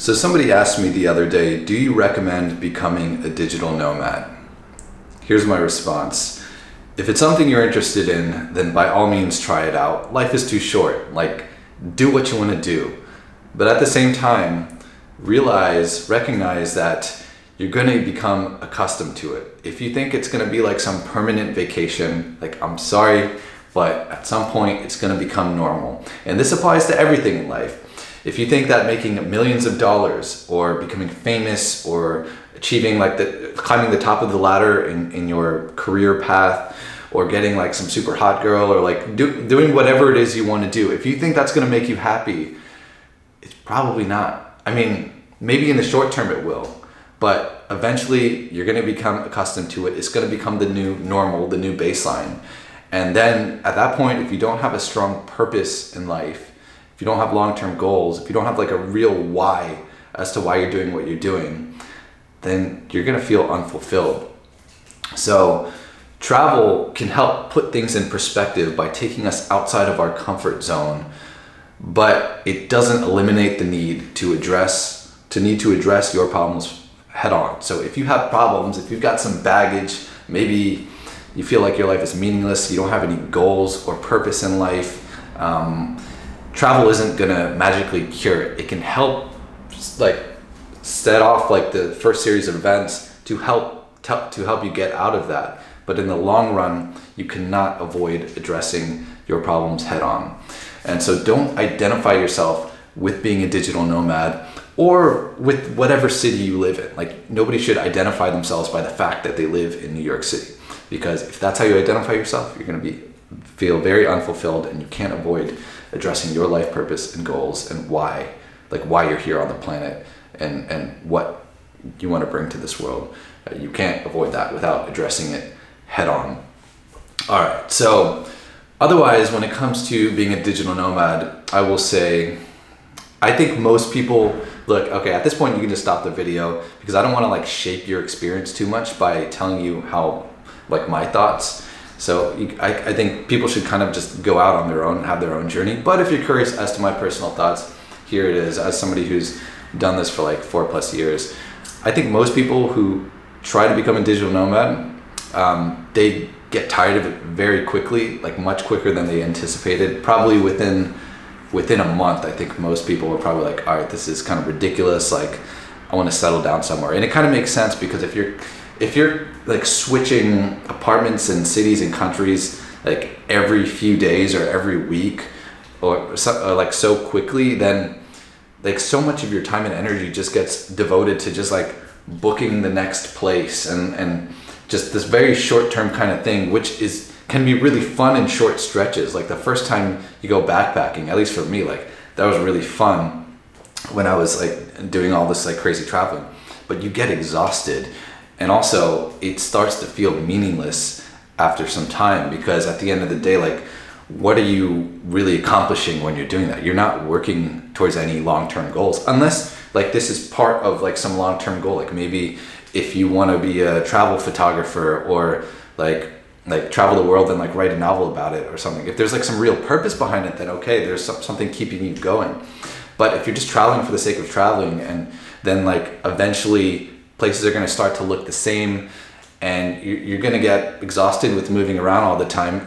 So somebody asked me the other day, do you recommend becoming a digital nomad? Here's my response. If it's something you're interested in, then by all means try it out. Life is too short. Like, do what you want to do. But at the same time, recognize that you're going to become accustomed to it. If you think it's going to be like some permanent vacation, like, I'm sorry, but at some point it's going to become normal. And this applies to everything in life. If you think that making millions of dollars or becoming famous or achieving climbing the top of the ladder in your career path or getting like some super hot girl or like doing whatever it is you want to do, if you think that's going to make you happy, it's probably not. I mean, maybe in the short term it will, but eventually you're going to become accustomed to it. It's going to become the new normal, the new baseline. And then at that point, if you don't have a strong purpose in life, if you don't have long-term goals, if you don't have like a real why as to why you're doing what you're doing, then you're going to feel unfulfilled. So travel can help put things in perspective by taking us outside of our comfort zone, but it doesn't eliminate the need to address your problems head on. So if you have problems, if you've got some baggage, maybe you feel like your life is meaningless, you don't have any goals or purpose in life, travel isn't gonna magically cure it. It can help like set off like the first series of events to help you get out of that. But in the long run, you cannot avoid addressing your problems head on. And so don't identify yourself with being a digital nomad or with whatever city you live in. Like, nobody should identify themselves by the fact that they live in New York City. Because if that's how you identify yourself, you're gonna feel very unfulfilled, and you can't avoid addressing your life purpose and goals and why you're here on the planet and what you want to bring to this world. You can't avoid that without addressing it head on. All right, so otherwise, when it comes to being a digital nomad, I will say, I think most people, at this point you can just stop the video because I don't want to like shape your experience too much by telling you how, like, my thoughts. So I think people should kind of just go out on their own and have their own journey. But if you're curious as to my personal thoughts, here it is. As somebody who's done this for like 4+ years, I think most people who try to become a digital nomad, they get tired of it very quickly, like much quicker than they anticipated. Probably within a month, I think most people are probably like, all right, this is kind of ridiculous. Like, I want to settle down somewhere. And it kind of makes sense because if you're like switching apartments and cities and countries like every few days or every week or like so quickly, then like so much of your time and energy just gets devoted to just like booking the next place and just this very short-term kind of thing, which can be really fun in short stretches. Like the first time you go backpacking, at least for me, like that was really fun when I was like doing all this like crazy traveling, but you get exhausted. And also it starts to feel meaningless after some time, because at the end of the day, like, what are you really accomplishing when you're doing that? You're not working towards any long-term goals, unless like this is part of like some long-term goal. Like maybe if you want to be a travel photographer or like travel the world and like write a novel about it or something. If there's like some real purpose behind it, then okay, there's something keeping you going. But if you're just traveling for the sake of traveling, and then like eventually places are going to start to look the same, and you're going to get exhausted with moving around all the time.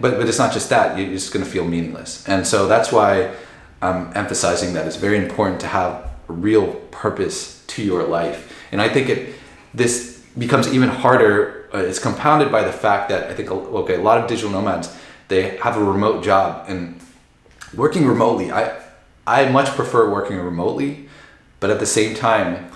But it's not just that, you're just going to feel meaningless. And so that's why I'm emphasizing that it's very important to have a real purpose to your life. And I think this becomes even harder. It's compounded by the fact that I think a lot of digital nomads, they have a remote job, and working remotely, I much prefer working remotely, but at the same time,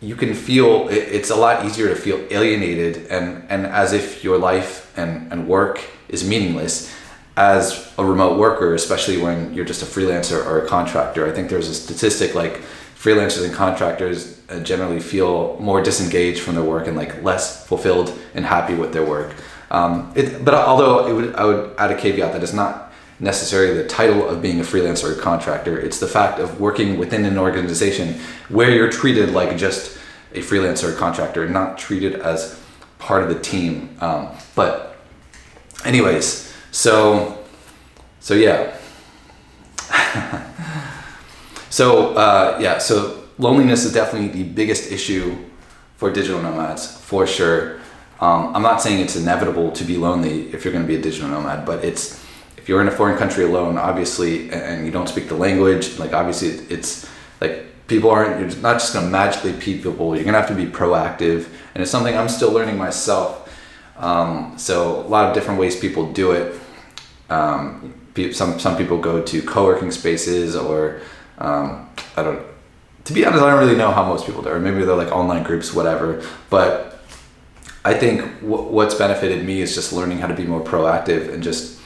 you can feel it's a lot easier to feel alienated and as if your life and work is meaningless as a remote worker, especially when you're just a freelancer or a contractor. I think there's a statistic like freelancers and contractors generally feel more disengaged from their work and like less fulfilled and happy with their work. But although I would add a caveat that it's not necessarily the title of being a freelancer or contractor. It's the fact of working within an organization where you're treated like just a freelancer or contractor, not treated as part of the team. But anyways, so yeah. So loneliness is definitely the biggest issue for digital nomads, for sure. I'm not saying it's inevitable to be lonely if you're going to be a digital nomad, but if you're in a foreign country alone, obviously, and you don't speak the language, like obviously it's like you're not just going to magically meet people, you're going to have to be proactive, and it's something I'm still learning myself. So a lot of different ways people do it. Some people go to co-working spaces, or to be honest, I don't really know how most people do it, or maybe they're like online groups, whatever, but I think what's benefited me is just learning how to be more proactive and just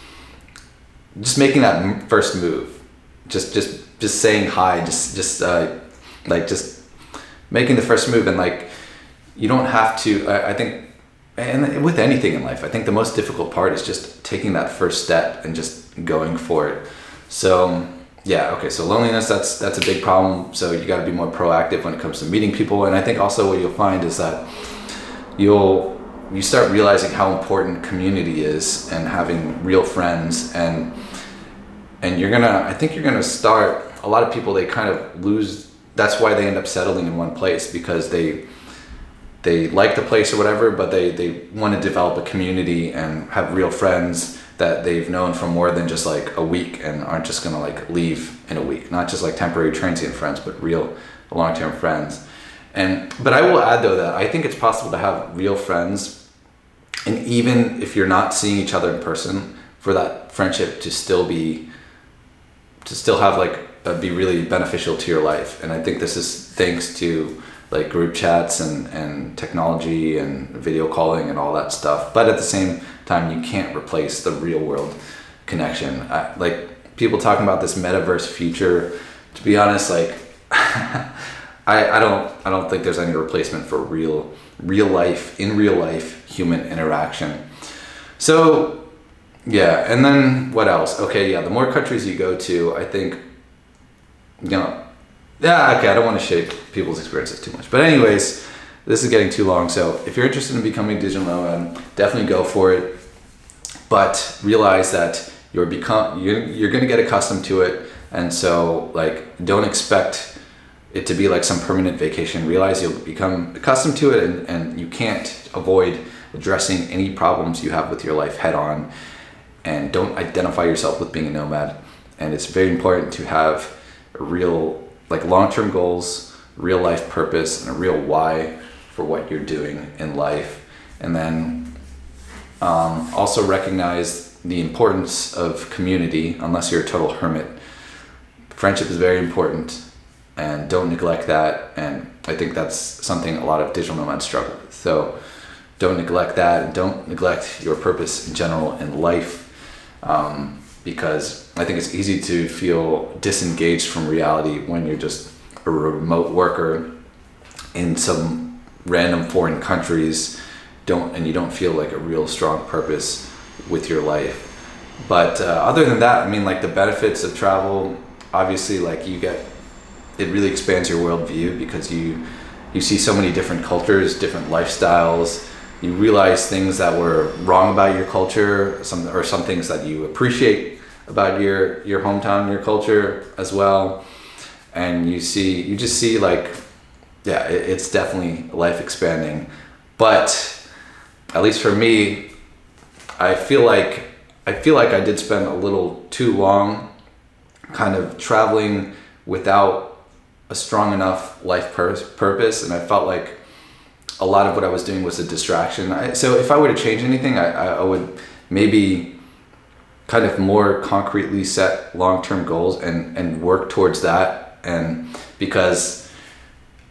making that first move, just saying hi, just making the first move. And like, you don't have to, I think, and with anything in life, I think the most difficult part is just taking that first step and just going for it. So yeah, okay, so loneliness, that's a big problem. So you got to be more proactive when it comes to meeting people. And I think also what you'll find is that you start realizing how important community is, and having real friends, and I think you're gonna start, a lot of people, they kind of lose, that's why they end up settling in one place, because they like the place or whatever, but they want to develop a community and have real friends that they've known for more than just like a week, and aren't just gonna like leave in a week, not just like temporary transient friends, but real long-term friends. But I will add though that I think it's possible to have real friends, and even if you're not seeing each other in person, for that friendship to still have like be really beneficial to your life. And I think this is thanks to like group chats and technology and video calling and all that stuff. But at the same time, you can't replace the real world connection. Like people talking about this metaverse future, to be honest, like I don't think there's any replacement for real life human interaction. So yeah, and then what else? Okay, yeah, the more countries you go to, I think, I don't want to shape people's experiences too much. But anyways, this is getting too long. So if you're interested in becoming a digital nomad, definitely go for it. But realize that you're going to get accustomed to it. And so like, don't expect it to be like some permanent vacation. Realize you'll become accustomed to it, and you can't avoid addressing any problems you have with your life head on. And don't identify yourself with being a nomad. And it's very important to have a real, like, long-term goals, real life purpose, and a real why for what you're doing in life. And then also recognize the importance of community. Unless you're a total hermit, friendship is very important, and don't neglect that. And I think that's something a lot of digital nomads struggle with. So don't neglect that, and don't neglect your purpose in general in life, because I think it's easy to feel disengaged from reality when you're just a remote worker in some random foreign countries, and you don't feel like a real strong purpose with your life. But other than that, I mean, like, the benefits of travel, obviously, like, it really expands your worldview, because you see so many different cultures, different lifestyles. You realize things that were wrong about your culture, some things that you appreciate about your hometown, your culture as well. And you just see like, yeah, it's definitely life expanding. But at least for me, I feel like I did spend a little too long kind of traveling without a strong enough life purpose, and I felt like a lot of what I was doing was a distraction. So if I were to change anything, I would maybe kind of more concretely set long-term goals and work towards that. And because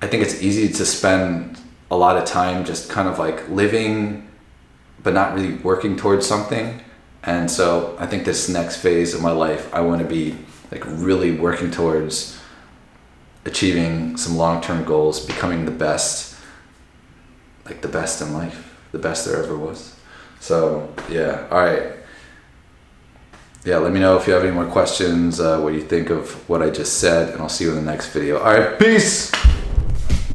I think it's easy to spend a lot of time just kind of like living, but not really working towards something. And so I think this next phase of my life, I want to be like really working towards achieving some long-term goals, becoming the best, like the best in life, the best there ever was. So yeah, all right. Yeah, let me know if you have any more questions, what you think of what I just said, and I'll see you in the next video. All right, peace.